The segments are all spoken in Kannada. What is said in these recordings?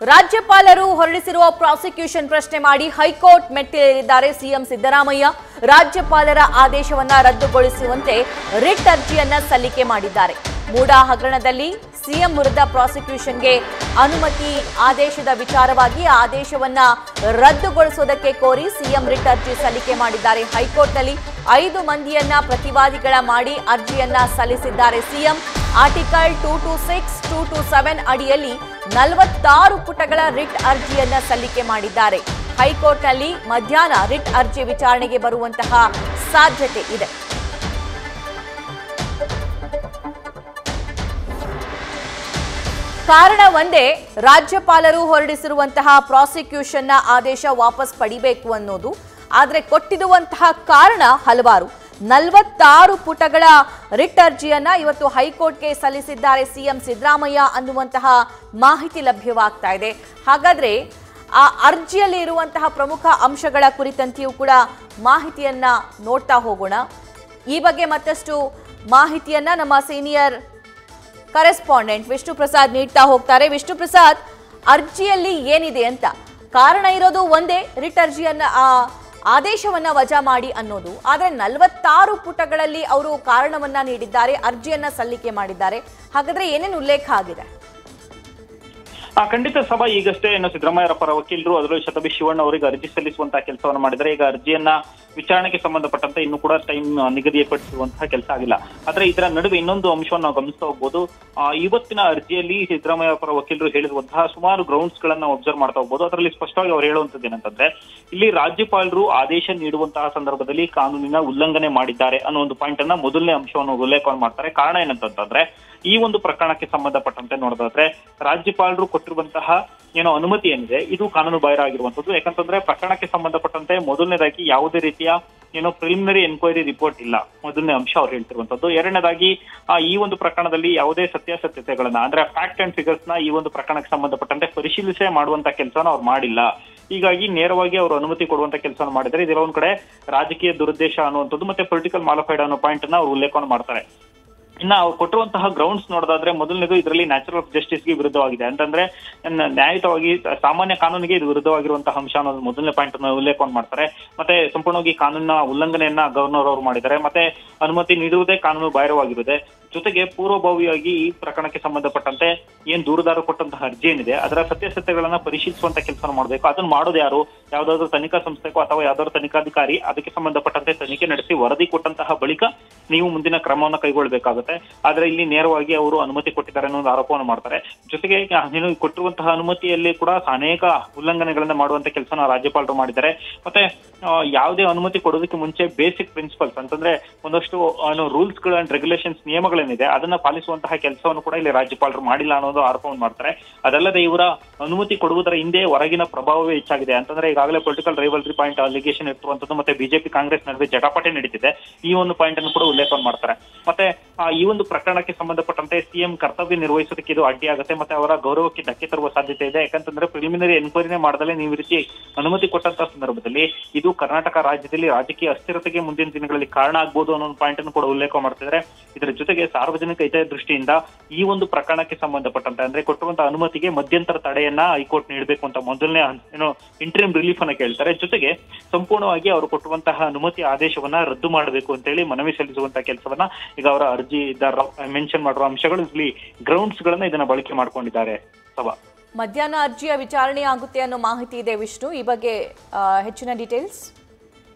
ರಾಜ್ಯಪಾಲರು ಹೊರಡಿಸಿರುವ ಪ್ರಾಸಿಕ್ಯೂಷನ್ ಪ್ರಶ್ನೆ ಮಾಡಿ ಹೈಕೋರ್ಟ್ ಮೆಟ್ಟಿಲೇರಿದ್ದಾರೆ ಸಿಎಂ ಸಿದ್ದರಾಮಯ್ಯ. ರಾಜ್ಯಪಾಲರ ಆದೇಶವನ್ನ ರದ್ದುಗೊಳಿಸುವಂತೆ ರಿಟ್ ಅರ್ಜಿಯನ್ನ ಸಲ್ಲಿಕೆ ಮಾಡಿದ್ದಾರೆ. ಮೂಡಾ ಹಗರಣದಲ್ಲಿ ಸಿಎಂ ವಿರುದ್ಧ ಪ್ರಾಸಿಕ್ಯೂಷನ್ಗೆ ಅನುಮತಿ ಆದೇಶದ ವಿಚಾರವಾಗಿ ಆದೇಶವನ್ನ ರದ್ದುಗೊಳಿಸುವುದಕ್ಕೆ ಕೋರಿ ಸಿಎಂ ರಿಟ್ ಅರ್ಜಿ ಸಲ್ಲಿಕೆ ಮಾಡಿದ್ದಾರೆ. ಹೈಕೋರ್ಟ್ನಲ್ಲಿ 5 ಮಂದಿಯನ್ನ ಪ್ರತಿವಾದಿಗಳ ಮಾಡಿ ಅರ್ಜಿಯನ್ನ ಸಲ್ಲಿಸಿದ್ದಾರೆ ಸಿಎಂ. ಆರ್ಟಿಕಲ್ 226, 227 ಅಡಿಯಲ್ಲಿ 46 ಪುಟಗಳ ರಿಟ್ ಅರ್ಜಿಯನ್ನ ಸಲ್ಲಿಕೆ ಮಾಡಿದ್ದಾರೆ. ಹೈಕೋರ್ಟ್ನಲ್ಲಿ ಮಧ್ಯಾಹ್ನ ರಿಟ್ ಅರ್ಜಿ ವಿಚಾರಣೆಗೆ ಬರುವಂತಹ ಸಾಧ್ಯತೆ ಇದೆ. ಕಾರಣ ಒಂದೇ, ರಾಜ್ಯಪಾಲರು ಹೊರಡಿಸಿರುವಂತಹ ಪ್ರಾಸಿಕ್ಯೂಷನ್ನ ಆದೇಶ ವಾಪಸ್ ಪಡಿಬೇಕು ಅನ್ನೋದು. ಆದರೆ ಕೊಟ್ಟಿರುವಂತಹ ಕಾರಣ ಹಲವಾರು. 46 ಪುಟಗಳ ರಿಟ್ ಅರ್ಜಿಯನ್ನ ಇವತ್ತು ಹೈಕೋರ್ಟ್ಗೆ ಸಲ್ಲಿಸಿದ್ದಾರೆ ಸಿಎಂ ಸಿದ್ದರಾಮಯ್ಯ ಅನ್ನುವಂತಹ ಮಾಹಿತಿ ಲಭ್ಯವಾಗ್ತಾ ಇದೆ. ಹಾಗಾದ್ರೆ ಆ ಅರ್ಜಿಯಲ್ಲಿ ಇರುವಂತಹ ಪ್ರಮುಖ ಅಂಶಗಳ ಕುರಿತಂತೆಯೂ ಕೂಡ ಮಾಹಿತಿಯನ್ನ ನೋಡ್ತಾ ಹೋಗೋಣ. ಈ ಬಗ್ಗೆ ಮತ್ತಷ್ಟು ಮಾಹಿತಿಯನ್ನ ನಮ್ಮ ಸೀನಿಯರ್ ಕರೆಸ್ಪಾಂಡೆಂಟ್ ವಿಷ್ಣು ಪ್ರಸಾದ್ ನೀಡ್ತಾ ಹೋಗ್ತಾರೆ. ವಿಷ್ಣು ಪ್ರಸಾದ್, ಅರ್ಜಿಯಲ್ಲಿ ಏನಿದೆ ಅಂತ? ಕಾರಣ ಇರೋದು ಒಂದೇ, ರಿಟ್ ಅರ್ಜಿಯನ್ನ ಆದೇಶವನ್ನ ವಜಾ ಮಾಡಿ ಅನ್ನೋದು. ಆದರೆ 46 ಪುಟಗಳಲ್ಲಿ ಅವರು ಕಾರಣವನ್ನ ನೀಡಿದ್ದಾರೆ, ಅರ್ಜಿಯನ್ನ ಸಲ್ಲಿಕೆ ಮಾಡಿದ್ದಾರೆ. ಹಾಗಾದ್ರೆ ಏನೇನು ಉಲ್ಲೇಖ ಆಗಿದೆ? ಖಂಡಿತ ಸಭಾ, ಈಗಷ್ಟೇ ಸಿದ್ದರಾಮಯ್ಯರ ಪರ ವಕೀಲರು ಅದರಲ್ಲೂ ಶತಬಿ ಶಿವಣ್ಣ ಅವರಿಗೆ ಅರ್ಜಿ ಸಲ್ಲಿಸುವಂತಹ ಕೆಲಸವನ್ನು ಮಾಡಿದರೆ. ಈಗ ಅರ್ಜಿಯನ್ನ ವಿಚಾರಣೆಗೆ ಸಂಬಂಧಪಟ್ಟಂತೆ ಇನ್ನೂ ಕೂಡ ಟೈಮ್ ನಿಗದಿಪಡಿಸುವಂತಹ ಕೆಲಸ ಆಗಿಲ್ಲ. ಆದ್ರೆ ಇದರ ನಡುವೆ ಇನ್ನೊಂದು ಅಂಶವನ್ನು ನಾವು ಗಮನಿಸ್ತಾ ಹೋಗ್ಬೋದು. ಇವತ್ತಿನ ಅರ್ಜಿಯಲ್ಲಿ ಸಿದ್ದರಾಮಯ್ಯ ಪರ ವಕೀಲರು ಹೇಳಿರುವಂತಹ ಸುಮಾರು ಗ್ರೌಂಡ್ಸ್ ಗಳನ್ನ ಅಬ್ಸರ್ವ್ ಮಾಡ್ತಾ ಹೋಗ್ಬೋದು. ಅದರಲ್ಲಿ ಸ್ಪಷ್ಟವಾಗಿ ಅವರು ಹೇಳುವಂತದ್ದು ಏನಂತಂದ್ರೆ, ಇಲ್ಲಿ ರಾಜ್ಯಪಾಲರು ಆದೇಶ ನೀಡುವಂತಹ ಸಂದರ್ಭದಲ್ಲಿ ಕಾನೂನಿನ ಉಲ್ಲಂಘನೆ ಮಾಡಿದ್ದಾರೆ ಅನ್ನೋ ಒಂದು ಪಾಯಿಂಟ್ ಅನ್ನ ಮೊದಲನೇ ಅಂಶವನ್ನು ಉಲ್ಲೇಖ ಮಾಡ್ತಾರೆ. ಕಾರಣ ಏನಂತಂದ್ರೆ, ಈ ಒಂದು ಪ್ರಕರಣಕ್ಕೆ ಸಂಬಂಧಪಟ್ಟಂತೆ ನೋಡೋದಾದ್ರೆ ರಾಜ್ಯಪಾಲರು ಕೊಟ್ಟಿರುವಂತಹ ಅನುಮತಿ ಏನಿದೆ ಇದು ಕಾನೂನು ಬಾಹಿರ ಆಗಿರುವಂತದ್ದು. ಯಾಕಂತಂದ್ರೆ ಪ್ರಕರಣಕ್ಕೆ ಸಂಬಂಧಪಟ್ಟಂತೆ ಮೊದಲನೇದಾಗಿ ಯಾವುದೇ ರೀತಿಯ ಪ್ರಿಲಿಮಿನರಿ ಎನ್ಕ್ವೈರಿ ರಿಪೋರ್ಟ್ ಇಲ್ಲ, ಮೊದಲನೇ ಅಂಶ ಅವ್ರು ಹೇಳ್ತಿರುವಂತದ್ದು. ಎರಡನೇದಾಗಿ ಈ ಒಂದು ಪ್ರಕರಣದಲ್ಲಿ ಯಾವುದೇ ಸತ್ಯಾಸತ್ಯತೆಗಳನ್ನ ಅಂದ್ರೆ ಫ್ಯಾಕ್ಟ್ ಅಂಡ್ ಫಿಗರ್ಸ್ ನ ಈ ಒಂದು ಪ್ರಕರಣಕ್ಕೆ ಸಂಬಂಧಪಟ್ಟಂತೆ ಪರಿಶೀಲಿಸೇ ಮಾಡುವಂತ ಕೆಲಸನ ಅವ್ರು ಮಾಡಿಲ್ಲ. ಹೀಗಾಗಿ ನೇರವಾಗಿ ಅವರು ಅನುಮತಿ ಕೊಡುವಂತ ಕೆಲಸವನ್ನು ಮಾಡಿದರೆ ಇದರ ಒಂದ್ ಕಡೆ ರಾಜಕೀಯ ದುರುದ್ದೇಶ ಅನ್ನುವಂಥದ್ದು ಮತ್ತೆ ಪೊಲಿಟಿಕಲ್ ಮಾಲಿಫೈಡ್ ಅನ್ನೋ ಪಾಯಿಂಟ್ ಅನ್ನ ಅವ್ರು ಉಲ್ಲೇಖ ಮಾಡ್ತಾರೆ. ಇನ್ನ ಅವ್ರು ಕೊಟ್ಟಿರುವಂತಹ ಗ್ರೌಂಡ್ಸ್ ನೋಡೋದಾದ್ರೆ ಮೊದಲನೇದು ಇದರಲ್ಲಿ ನ್ಯಾಚುರಲ್ ಆಫ್ ಜಸ್ಟಿಸ್ಗೆ ವಿರುದ್ಧವಾಗಿದೆ. ಅಂತಂದ್ರೆ ನ್ಯಾಯಯುತವಾಗಿ ಸಾಮಾನ್ಯ ಕಾನೂನಿಗೆ ಇದು ವಿರುದ್ಧವಾಗಿರುವಂತಹ ಅಂಶ ಅನ್ನೋದು ಮೊದಲನೇ ಪಾಯಿಂಟ್ ಅನ್ನು ಉಲ್ಲೇಖ ಮಾಡ್ತಾರೆ. ಮತ್ತೆ ಸಂಪೂರ್ಣವಾಗಿ ಕಾನೂನಿನ ಉಲ್ಲಂಘನೆಯನ್ನ ಗವರ್ನರ್ ಅವರು ಮಾಡಿದ್ದಾರೆ. ಮತ್ತೆ ಅನುಮತಿ ನೀಡುವುದೇ ಕಾನೂನು ಬಾಹಿರವಾಗಿರುತ್ತದೆ. ಜೊತೆಗೆ ಪೂರ್ವಭಾವಿಯಾಗಿ ಈ ಪ್ರಕರಣಕ್ಕೆ ಸಂಬಂಧಪಟ್ಟಂತೆ ಏನ್ ದೂರುದಾರರು ಕೊಟ್ಟಂತಹ ಅರ್ಜಿ ಏನಿದೆ ಅದರ ಸತ್ಯಾಸತ್ಯಗಳನ್ನ ಪರಿಶೀಲಿಸುವಂತ ಕೆಲಸ ಮಾಡಬೇಕು. ಅದನ್ನ ಮಾಡೋದು ಯಾರು? ಯಾವ್ದಾದ್ರು ತನಿಖಾ ಸಂಸ್ಥೆಗೋ ಅಥವಾ ಯಾವ್ದಾದ್ರು ತನಿಖಾಧಿಕಾರಿ ಅದಕ್ಕೆ ಸಂಬಂಧಪಟ್ಟಂತೆ ತನಿಖೆ ನಡೆಸಿ ವರದಿ ಕೊಟ್ಟಂತಹ ಬಳಿಕ ನೀವು ಮುಂದಿನ ಕ್ರಮವನ್ನು ಕೈಗೊಳ್ಳಬೇಕಾಗುತ್ತೆ. ಆದ್ರೆ ಇಲ್ಲಿ ನೇರವಾಗಿ ಅವರು ಅನುಮತಿ ಕೊಟ್ಟಿದ್ದಾರೆ ಅನ್ನೋ ಆರೋಪವನ್ನು ಮಾಡ್ತಾರೆ. ಜೊತೆಗೆ ನೀನು ಕೊಟ್ಟಿರುವಂತಹ ಅನುಮತಿಯಲ್ಲಿ ಕೂಡ ಅನೇಕ ಉಲ್ಲಂಘನೆಗಳನ್ನ ಮಾಡುವಂತ ಕೆಲಸನ ರಾಜ್ಯಪಾಲರು ಮಾಡಿದ್ದಾರೆ. ಮತ್ತೆ ಯಾವುದೇ ಅನುಮತಿ ಕೊಡೋದಕ್ಕೆ ಮುಂಚೆ ಬೇಸಿಕ್ ಪ್ರಿನ್ಸಿಪಲ್ಸ್ ಅಂತಂದ್ರೆ ಒಂದಷ್ಟು ರೂಲ್ಸ್ ಗಳು ಅಂಡ್ ರೆಗ್ಯುಲೇಷನ್ಸ್ ನಿಯಮಗಳೇನಿದೆ ಅದನ್ನ ಪಾಲಿಸುವಂತಹ ಕೆಲಸವನ್ನು ಕೂಡ ಇಲ್ಲಿ ರಾಜ್ಯಪಾಲರು ಮಾಡಿಲ್ಲ ಅನ್ನೋದು ಆರೋಪವನ್ನು ಮಾಡ್ತಾರೆ. ಅದಲ್ಲದೆ ಇವರ ಅನುಮತಿ ಕೊಡುವುದರ ಹಿಂದೆ ಹೊರಗಿನ ಪ್ರಭಾವವೇ ಹೆಚ್ಚಾಗಿದೆ. ಅಂತಂದ್ರೆ ಈಗಾಗಲೇ ಪೊಲಿಟಿಕಲ್ ರೈವಲ್ರಿ ಪಾಯಿಂಟ್ ಅಲಿಗೇಷನ್ ಇರುವಂತದ್ದು ಮತ್ತೆ ಬಿಜೆಪಿ ಕಾಂಗ್ರೆಸ್ ನಡುವೆ ಜಟಾಪಟಿ ನಡೀತಿದೆ. ಈ ಒಂದು ಪಾಯಿಂಟ್ ಅನ್ನು ಕೂಡ ಉಲ್ಲೇಖ ಮಾಡ್ತಾರೆ. ಮತ್ತೆ ಈ ಒಂದು ಪ್ರಕರಣಕ್ಕೆ ಸಂಬಂಧಪಟ್ಟಂತೆ ಸಿಎಂ ಕರ್ತವ್ಯ ನಿರ್ವಹಿಸೋದಕ್ಕೆ ಇದು ಅಡ್ಡಿಯಾಗುತ್ತೆ ಮತ್ತೆ ಅವರ ಗೌರವಕ್ಕೆ ಧಕ್ಕೆ ತರುವ ಸಾಧ್ಯತೆ ಇದೆ. ಯಾಕಂತಂದ್ರೆ ಪ್ರಿಲಿಮಿನರಿ ಎನ್ಕ್ವೈರಿನೇ ಮಾಡದಲ್ಲೇ ನೀವು ರೀತಿ ಅನುಮತಿ ಕೊಟ್ಟಂತಹ ಸಂದರ್ಭದಲ್ಲಿ ಇದು ಕರ್ನಾಟಕ ರಾಜ್ಯದಲ್ಲಿ ರಾಜಕೀಯ ಅಸ್ಥಿರತೆಗೆ ಮುಂದಿನ ದಿನಗಳಲ್ಲಿ ಕಾರಣ ಆಗ್ಬೋದು ಅನ್ನೋ ಪಾಯಿಂಟ್ ಅನ್ನು ಕೂಡ ಉಲ್ಲೇಖ ಮಾಡ್ತಿದ್ದಾರೆ. ಇದರ ಜೊತೆಗೆ ಸಾರ್ವಜನಿಕ ಹಿತದೃಷ್ಟಿಯಿಂದ ಈ ಒಂದು ಪ್ರಕರಣಕ್ಕೆ ಸಂಬಂಧಪಟ್ಟಂತೆ ಅಂದ್ರೆ ಕೊಟ್ಟಿರುವಂತಹ ಅನುಮತಿಗೆ ಮಧ್ಯಂತರ ತಡೆಯನ್ನ ಹೈಕೋರ್ಟ್ ನೀಡಬೇಕು ಅಂತ ಮೊದಲನೇ ಇಂಟರಿಮ್ ರಿಲೀಫ್ ಅನ್ನ ಕೇಳ್ತಾರೆ. ಜೊತೆಗೆ ಸಂಪೂರ್ಣವಾಗಿ ಅವರು ಕೊಟ್ಟುವಂತಹ ಅನುಮತಿ ಆದೇಶವನ್ನ ರದ್ದು ಮಾಡಬೇಕು ಅಂತ ಹೇಳಿ ಮನವಿ ಸಲ್ಲಿಸುವಂತಹ ಕೆಲಸವನ್ನ ಈಗ ಅವರ ಅರ್ಜಿದಾರ ಮೆನ್ಷನ್ ಮಾಡುವ ಅಂಶಗಳು ಇಲ್ಲಿ ಗ್ರೌಂಡ್ಸ್ ಗಳನ್ನ ಇದನ್ನ ಬಳಕೆ ಮಾಡ್ಕೊಂಡಿದ್ದಾರೆ. ಸಭಾ, ಮಧ್ಯಾಹ್ನ ಅರ್ಜಿಯ ವಿಚಾರಣೆ ಆಗುತ್ತೆ ಅನ್ನೋ ಮಾಹಿತಿ ಇದೆ ವಿಷ್ಣು, ಈ ಬಗ್ಗೆ ಹೆಚ್ಚಿನ ಡೀಟೇಲ್ಸ್?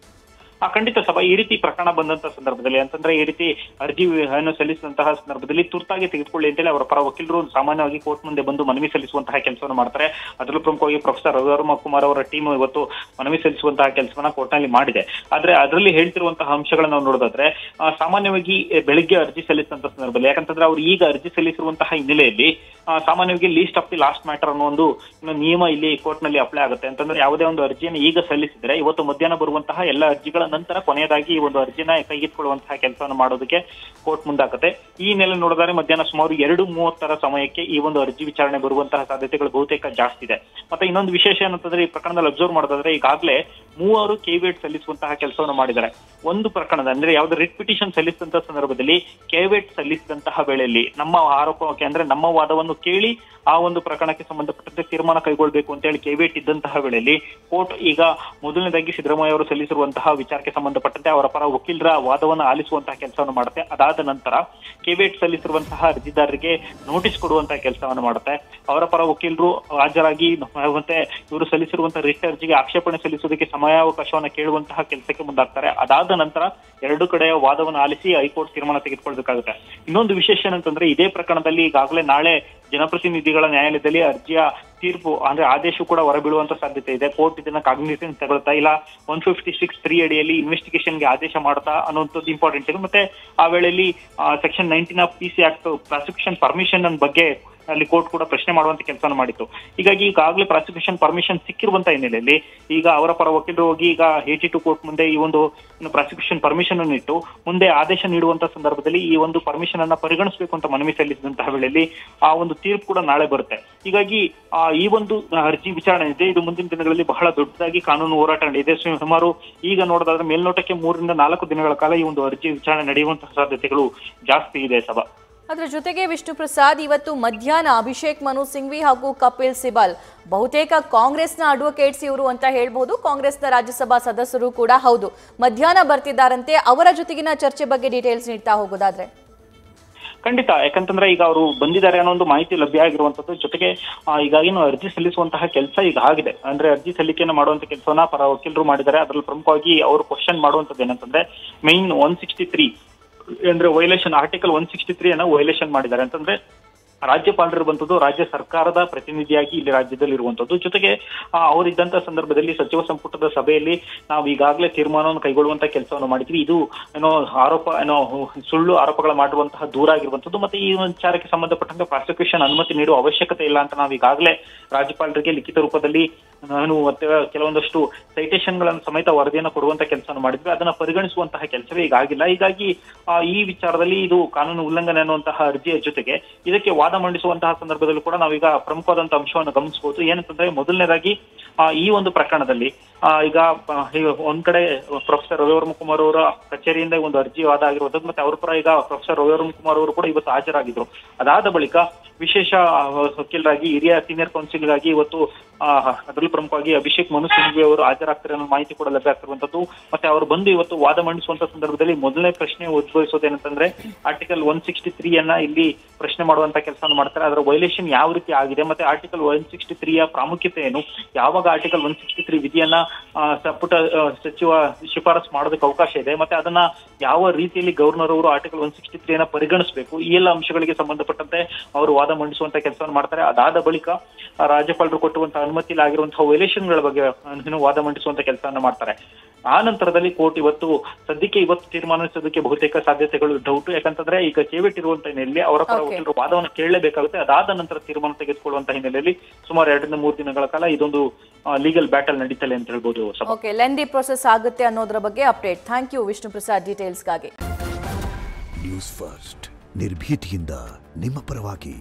ಖಂಡಿತ ಸಭಾ, ಈ ರೀತಿ ಪ್ರಕರಣ ಬಂದಂತಹ ಸಂದರ್ಭದಲ್ಲಿ ಅಂತಂದ್ರೆ ಈ ರೀತಿ ಅರ್ಜಿಯನ್ನು ಸಲ್ಲಿಸಿದಂತಹ ಸಂದರ್ಭದಲ್ಲಿ ತುರ್ತಾಗಿ ತೆಗೆದುಕೊಳ್ಳಿ ಅಂತೇಳಿ ಅವರ ಪರ ವಕೀಲರು ಸಾಮಾನ್ಯವಾಗಿ ಕೋರ್ಟ್ ಮುಂದೆ ಬಂದು ಮನವಿ ಸಲ್ಲಿಸುವಂತಹ ಕೆಲಸವನ್ನು ಮಾಡ್ತಾರೆ. ಅದರಲ್ಲೂ ಪ್ರಮುಖವಾಗಿ ಪ್ರೊಫೆಸರ್ ರವಿವರ್ಮ ಕುಮಾರ್ ಅವರ ಟೀಮ್ ಇವತ್ತು ಮನವಿ ಸಲ್ಲಿಸುವಂತಹ ಕೆಲಸವನ್ನ ಕೋರ್ಟ್ ನಲ್ಲಿ ಮಾಡಿದೆ. ಆದ್ರೆ ಅದರಲ್ಲಿ ಹೇಳ್ತಿರುವಂತಹ ಅಂಶಗಳನ್ನ ನಾವು ನೋಡೋದಾದ್ರೆ ಸಾಮಾನ್ಯವಾಗಿ ಬೆಳಿಗ್ಗೆ ಅರ್ಜಿ ಸಲ್ಲಿಸಿದಂತಹ ಸಂದರ್ಭದಲ್ಲಿ ಯಾಕಂತಂದ್ರೆ ಅವ್ರು ಈಗ ಅರ್ಜಿ ಸಲ್ಲಿಸಿರುವಂತಹ ಹಿನ್ನೆಲೆಯಲ್ಲಿ ಸಾಮಾನ್ಯವಾಗಿ least of the last matter ಅನ್ನೋ ಒಂದು ನಿಯಮ ಇಲ್ಲಿ ಕೋರ್ಟ್ ನಲ್ಲಿ ಅಪ್ಲೈ ಆಗುತ್ತೆ. ಅಂತಂದ್ರೆ ಯಾವುದೇ ಒಂದು ಅರ್ಜಿಯನ್ನು ಈಗ ಸಲ್ಲಿಸಿದ್ರೆ ಇವತ್ತು ಮಧ್ಯಾಹ್ನ ಬರುವಂತಹ ಎಲ್ಲ ಅರ್ಜಿಗಳ ನಂತರ ಕೊನೆಯದಾಗಿ ಈ ಒಂದು ಅರ್ಜಿನ ಕೈಗೆತ್ತಿಕೊಳ್ಳುವಂತಹ ಕೆಲಸವನ್ನು ಮಾಡೋದಕ್ಕೆ ಕೋರ್ಟ್ ಮುಂದಾಗುತ್ತೆ. ಈ ಹಿನ್ನೆಲೆ ನೋಡಿದರೆ ಮಧ್ಯಾಹ್ನ ಸುಮಾರು 2:30 ಸಮಯಕ್ಕೆ ಈ ಒಂದು ಅರ್ಜಿ ವಿಚಾರಣೆ ಬರುವಂತಹ ಸಾಧ್ಯತೆಗಳು ಬಹುತೇಕ ಜಾಸ್ತಿ ಇದೆ. ಮತ್ತೆ ಇನ್ನೊಂದು ವಿಶೇಷ ಏನಂತಂದ್ರೆ ಈ ಪ್ರಕರಣದಲ್ಲಿ ಅಬ್ಸರ್ವ್ ಮಾಡೋದಾದ್ರೆ ಈಗಾಗಲೇ ಮೂವರು ಕೇವಿಯಟ್ ಸಲ್ಲಿಸುವಂತಹ ಕೆಲಸವನ್ನು ಮಾಡಿದ್ದಾರೆ. ಒಂದು ಪ್ರಕರಣದ ಅಂದ್ರೆ ಯಾವ್ದು ರಿಟ್ ಪಿಟಿಷನ್ ಸಲ್ಲಿಸಿದಂತಹ ಸಂದರ್ಭದಲ್ಲಿ ಕೇವಿಯಟ್ ಸಲ್ಲಿಸಿದಂತಹ ವೇಳೆಯಲ್ಲಿ ನಮ್ಮ ಆರೋಪಕ್ಕೆ ಅಂದ್ರೆ ನಮ್ಮ ವಾದವನ್ನು ಕೇಳಿ ಆ ಒಂದು ಪ್ರಕರಣಕ್ಕೆ ಸಂಬಂಧಪಟ್ಟಂತೆ ತೀರ್ಮಾನ ಕೈಗೊಳ್ಳಬೇಕು ಅಂತ ಹೇಳಿ ಕೇವಿಯಟ್ ಇದ್ದಂತಹ ವೇಳೆಯಲ್ಲಿ ಕೋರ್ಟ್ ಈಗ ಮೊದಲನೇದಾಗಿ ಸಿದ್ದರಾಮಯ್ಯ ಅವರು ಸಲ್ಲಿಸಿರುವಂತಹ ವಿಚಾರಕ್ಕೆ ಸಂಬಂಧಪಟ್ಟಂತೆ ಅವರ ಪರ ವಕೀಲರ ವಾದವನ್ನು ಆಲಿಸುವಂತಹ ಕೆಲಸವನ್ನು ಮಾಡುತ್ತೆ. ಅದಾದ ನಂತರ ಕೇವಿಯಟ್ ಸಲ್ಲಿಸಿರುವಂತಹ ಅರ್ಜಿದಾರರಿಗೆ ನೋಟಿಸ್ ಕೊಡುವಂತಹ ಕೆಲಸವನ್ನು ಮಾಡುತ್ತೆ. ಅವರ ಪರ ವಕೀಲರು ಹಾಜರಾಗಿ ಮತ್ತೆ ಇವರು ಸಲ್ಲಿಸಿರುವಂತಹ ರಿಟ್ ಅರ್ಜಿಗೆ ಆಕ್ಷೇಪಣೆ ಸಲ್ಲಿಸುವುದಕ್ಕೆ ಸಮಯಾವಕಾಶವನ್ನು ಕೇಳುವಂತಹ ಕೆಲಸಕ್ಕೆ ಮುಂದಾಗ್ತಾರೆ. ಅದಾದ ನಂತರ ಎರಡು ಕಡೆಯ ವಾದವನ್ನು ಆಲಿಸಿ ಹೈಕೋರ್ಟ್ ತೀರ್ಮಾನ ತೆಗೆದುಕೊಳ್ಬೇಕಾಗುತ್ತೆ. ಇನ್ನೊಂದು ವಿಶೇಷ ಏನಂತಂದ್ರೆ ಇದೇ ಪ್ರಕರಣದಲ್ಲಿ ಈಗಾಗಲೇ ನಾಳೆ ಜನಪ್ರತಿನಿಧಿಗಳ ನ್ಯಾಯಾಲಯದಲ್ಲಿ ಅರ್ಜಿಯ ತೀರ್ಪು ಅಂದ್ರೆ ಆದೇಶ ಕೂಡ ಹೊರಬೀಳುವಂತ ಸಾಧ್ಯತೆ ಇದೆ. ಕೋರ್ಟ್ ಇದನ್ನ ಕಾಗ್ನಿಸೆನ್ಸ್ ತಗೊಳ್ತಾ ಇಲ್ಲ 156(3) ಅಡಿಯಲ್ಲಿ ಇನ್ವೆಸ್ಟಿಗೇಷನ್ಗೆ ಆದೇಶ ಮಾಡ್ತಾ ಅನ್ನುವಂಥದ್ದು ಇಂಪಾರ್ಟೆಂಟ್ ಇದೆ. ಮತ್ತೆ ಆ ವೇಳೆಯಲ್ಲಿ section 19 of PC act prosecution permission ಬಗ್ಗೆ ಅಲ್ಲಿ ಕೋರ್ಟ್ ಕೂಡ ಪ್ರಶ್ನೆ ಮಾಡುವಂತ ಕೆಲಸವನ್ನು ಮಾಡಿತ್ತು. ಹೀಗಾಗಿ ಈಗಾಗಲೇ ಪ್ರಾಸಿಕ್ಯೂಷನ್ ಪರ್ಮಿಷನ್ ಸಿಕ್ಕಿರುವಂತ ಹಿನ್ನೆಲೆಯಲ್ಲಿ ಈಗ ಅವರ ಪರ ವಕೀಲರು ಹೋಗಿ ಈಗ 82 ಕೋರ್ಟ್ ಮುಂದೆ ಈ ಒಂದು ಪ್ರಾಸಿಕ್ಯೂಷನ್ ಪರ್ಮಿಷನ್ ಅನ್ನು ಇಟ್ಟು ಮುಂದೆ ಆದೇಶ ನೀಡುವಂತ ಸಂದರ್ಭದಲ್ಲಿ ಈ ಒಂದು ಪರ್ಮಿಷನ್ ಅನ್ನ ಪರಿಗಣಿಸಬೇಕು ಅಂತ ಮನವಿ ಸಲ್ಲಿಸಿದಂತಹ ವೇಳೆಯಲ್ಲಿ ಆ ಒಂದು ತೀರ್ಪು ಕೂಡ ನಾಳೆ ಬರುತ್ತೆ. ಹೀಗಾಗಿ ಈ ಒಂದು ಅರ್ಜಿ ವಿಚಾರಣೆ ಇದೆ, ಇದು ಮುಂದಿನ ದಿನಗಳಲ್ಲಿ ಬಹಳ ದೊಡ್ಡದಾಗಿ ಕಾನೂನು ಹೋರಾಟ ನಡೆದಿದೆ. ಸುಮಾರು ಈಗ ನೋಡೋದಾದ್ರೆ ಮೇಲ್ನೋಟಕ್ಕೆ 3 ರಿಂದ 4 ದಿನಗಳ ಕಾಲ ಈ ಒಂದು ಅರ್ಜಿ ವಿಚಾರಣೆ ನಡೆಯುವಂತಹ ಸಾಧ್ಯತೆಗಳು ಜಾಸ್ತಿ ಇದೆ ಸಭಾ. ಅದರ ಜೊತೆಗೆ ವಿಷ್ಣು ಪ್ರಸಾದ್, ಇವತ್ತು ಮಧ್ಯಾಹ್ನ ಅಭಿಷೇಕ್ ಮನು ಸಿಂಘ್ವಿ ಹಾಗೂ ಕಪಿಲ್ ಸಿಬಲ್ ಬಹುತೇಕ ಕಾಂಗ್ರೆಸ್ನ ಅಡ್ವೊಕೇಟ್ಸ್ ಇವರು ಅಂತ ಹೇಳ್ಬೋದು, ಕಾಂಗ್ರೆಸ್ನ ರಾಜ್ಯಸಭಾ ಸದಸ್ಯರು ಕೂಡ ಹೌದು, ಮಧ್ಯಾಹ್ನ ಬರ್ತಿದ್ದಾರಂತೆ. ಅವರ ಜೊತೆಗಿನ ಚರ್ಚೆ ಬಗ್ಗೆ ಡೀಟೇಲ್ಸ್ ನೀಡ್ತಾ ಹೋಗೋದಾದ್ರೆ ಖಂಡಿತ, ಯಾಕಂತಂದ್ರೆ ಈಗ ಅವರು ಬಂದಿದ್ದಾರೆ ಅನ್ನೋ ಒಂದು ಮಾಹಿತಿ ಲಭ್ಯ ಆಗಿರುವಂತದ್ದು. ಜೊತೆಗೆ ಈಗಾಗಿನ ಅರ್ಜಿ ಸಲ್ಲಿಸುವಂತಹ ಕೆಲಸ ಈಗ ಆಗಿದೆ. ಅಂದ್ರೆ ಅರ್ಜಿ ಸಲ್ಲಿಕೆಯನ್ನು ಮಾಡುವಂತ ಕೆಲಸವನ್ನ ಪರ ವಕೀಲರು ಮಾಡಿದ್ದಾರೆ. ಅದರಲ್ಲಿ ಪ್ರಮುಖವಾಗಿ ಅವರು ಕ್ವಶನ್ ಮಾಡುವಂತದ್ದು ಏನಂತಂದ್ರೆ ಮೈನ್ 163 ಅಂದ್ರೆ ವೈಲೇಷನ್ ಆರ್ಟಿಕಲ್ 163 ಅನ್ನ ವೈಲೇಷನ್ ಮಾಡಿದ್ದಾರೆ. ಅಂತಂದ್ರೆ ರಾಜ್ಯಪಾಲರಿರುವಂತದ್ದು ರಾಜ್ಯ ಸರ್ಕಾರದ ಪ್ರತಿನಿಧಿಯಾಗಿ ಇಲ್ಲಿ ರಾಜ್ಯದಲ್ಲಿ ಇರುವಂತದ್ದು. ಜೊತೆಗೆ ಅವರಿದ್ದಂತ ಸಂದರ್ಭದಲ್ಲಿ ಸಚಿವ ಸಂಪುಟದ ಸಭೆಯಲ್ಲಿ ನಾವು ಈಗಾಗಲೇ ತೀರ್ಮಾನವನ್ನು ಕೈಗೊಳ್ಳುವಂತ ಕೆಲಸವನ್ನು ಮಾಡಿದ್ವಿ. ಇದು ಸುಳ್ಳು ಆರೋಪಗಳ ಮಾಡುವಂತಹ ದೂರ ಆಗಿರುವಂತದ್ದು. ಮತ್ತೆ ಈ ವಿಚಾರಕ್ಕೆ ಸಂಬಂಧಪಟ್ಟಂತೆ ಪ್ರಾಸಿಕ್ಯೂಷನ್ ಅನುಮತಿ ನೀಡುವ ಅವಶ್ಯಕತೆ ಇಲ್ಲ ಅಂತ ನಾವು ಈಗಾಗಲೇ ರಾಜ್ಯಪಾಲರಿಗೆ ಲಿಖಿತ ರೂಪದಲ್ಲಿ ಮತ್ತೆ ಕೆಲವೊಂದಷ್ಟು ಸೈಟೇಷನ್ ಗಳನ್ನು ಸಮೇತ ವರದಿಯನ್ನು ಕೊಡುವಂತ ಕೆಲಸವನ್ನು ಮಾಡಿದ್ವಿ. ಅದನ್ನ ಪರಿಗಣಿಸುವಂತಹ ಕೆಲಸವೇ ಈಗ ಆಗಿಲ್ಲ. ಹೀಗಾಗಿ ಈ ವಿಚಾರದಲ್ಲಿ ಇದು ಕಾನೂನು ಉಲ್ಲಂಘನೆ ಅನ್ನುವಂತಹ ಅರ್ಜಿಯ ಜೊತೆಗೆ ಇದಕ್ಕೆ ವಾದ ಮಂಡಿಸುವಂತಹ ಸಂದರ್ಭದಲ್ಲೂ ಕೂಡ ನಾವೀಗ ಪ್ರಮುಖವಾದಂತಹ ಅಂಶವನ್ನು ಗಮನಿಸಬಹುದು. ಏನಂತಂದ್ರೆ ಮೊದಲನೇದಾಗಿ ಈ ಒಂದು ಪ್ರಕರಣದಲ್ಲಿ ಈಗ ಒಂದ್ ಕಡೆ ಪ್ರೊಫೆಸರ್ ರವಿವರ್ಮ ಕುಮಾರ್ ಅವರ ಕಚೇರಿಯಿಂದ ಒಂದು ಅರ್ಜಿ ವಾದ ಆಗಿರುವಂತದ್ದು. ಮತ್ತೆ ಅವ್ರ ಪರ ಈಗ ಪ್ರೊಫೆಸರ್ ರವಿವರ್ಮ ಕುಮಾರ್ ಅವರು ಕೂಡ ಇವತ್ತು ಹಾಜರಾಗಿದ್ರು. ಅದಾದ ಬಳಿಕ ವಿಶೇಷ ವಕೀಲರಾಗಿ ಹಿರಿಯ ಸೀನಿಯರ್ ಕೌನ್ಸಿಲ್ ಆಗಿ ಇವತ್ತು ಅದರಲ್ಲೂ ಪ್ರಮುಖವಾಗಿ ಅಭಿಷೇಕ್ ಮನು ಸಿಂಘ್ವಿ ಅವರು ಹಾಜರಾಗ್ತಾರೆ ಅನ್ನೋ ಮಾಹಿತಿ ಕೂಡ ಲಭ್ಯ ಆಗ್ತಿರುವಂತದ್ದು. ಮತ್ತೆ ಅವರು ಬಂದು ಇವತ್ತು ವಾದ ಮಂಡಿಸುವಂತ ಸಂದರ್ಭದಲ್ಲಿ ಮೊದಲನೇ ಪ್ರಶ್ನೆ ಉದ್ಭವಿಸೋದೇನಂತಂದ್ರೆ ಆರ್ಟಿಕಲ್ 163 ಅನ್ನ ಇಲ್ಲಿ ಪ್ರಶ್ನೆ ಮಾಡುವಂತ ಕೆಲಸವನ್ನು ಮಾಡ್ತಾರೆ. ಅದರ ವೈಲೇಷನ್ ಯಾವ ರೀತಿ ಆಗಿದೆ, ಮತ್ತೆ ಆರ್ಟಿಕಲ್ 163ಯ ಪ್ರಾಮುಖ್ಯತೆ ಏನು, ಯಾವಾಗ ಆರ್ಟಿಕಲ್ 163 ವಿಧಿಯನ್ನ ಸಂಪುಟ ಸಚಿವ ಶಿಫಾರಸ್ ಮಾಡೋದಕ್ಕೆ ಅವಕಾಶ ಇದೆ, ಮತ್ತೆ ಅದನ್ನ ಯಾವ ರೀತಿಯಲ್ಲಿ ಗವರ್ನರ್ ಅವರು ಆರ್ಟಿಕಲ್ 163 ಅನ್ನ ಪರಿಗಣಿಸಬೇಕು, ಈ ಎಲ್ಲ ಅಂಶಗಳಿಗೆ ಸಂಬಂಧಪಟ್ಟಂತೆ ಅವರು ವಾದ ಮಂಡಿಸುವಂತ ಕೆಲಸವನ್ನು ಮಾಡ್ತಾರೆ. ಅದಾದ ಬಳಿಕ ರಾಜ್ಯಪಾಲರು ಕೊಟ್ಟುವಂತಹ ಅನುಮತಿಯಲ್ಲಿ ಆಗಿರುವಂತಹ ವೈಲೇಷನ್ಗಳ ಬಗ್ಗೆ ವಾದ ಮಂಡಿಸುವಂತ ಕೆಲಸವನ್ನ ಮಾಡ್ತಾರೆ. ಆ ನಂತರದಲ್ಲಿ ಕೋರ್ಟ್ ಇವತ್ತು ತೀರ್ಮಾನಿಸೋದಕ್ಕೆ ಬಹುತೇಕ ಸಾಧ್ಯತೆಗಳು ಡೌಟ್. ಯಾಕಂತಂದ್ರೆ ಈಗ ಕೇವಿಟ್ ಇರುವಂತ ಹಿನ್ನೆಲೆಯಲ್ಲಿ ಅವರ ಪರ ವಕೀಲರು ವಾದವನ್ನು ಕೇಳಲೇಬೇಕಾಗುತ್ತೆ. ಅದಾದ ನಂತರ ತೀರ್ಮಾನ ತೆಗೆದುಕೊಳ್ಳುವಂತ ಹಿನ್ನೆಲೆಯಲ್ಲಿ ಸುಮಾರು 2 ರಿಂದ 3 ದಿನಗಳ ಕಾಲ ಇದೊಂದು ಲೀಗಲ್ ಬ್ಯಾಟಲ್ ನಡೀತಲೆ ಅಂತ ಹೇಳ್ಬೋದು. ಓಕೆ, ಲೆಂದಿ ಪ್ರೊಸೆಸ್ ಆಗುತ್ತೆ ಅನ್ನೋದ್ರ ಬಗ್ಗೆ update. Thank you Vishnu Prasad ಡೀಟೇಲ್ಸ್ಗಾಗಿ. ನ್ಯೂಸ್ ಫಸ್ಟ್ ನಿರ್ಭೀತಿಯಿಂದ ನಿಮ್ಮ ಪರವಾಗಿ.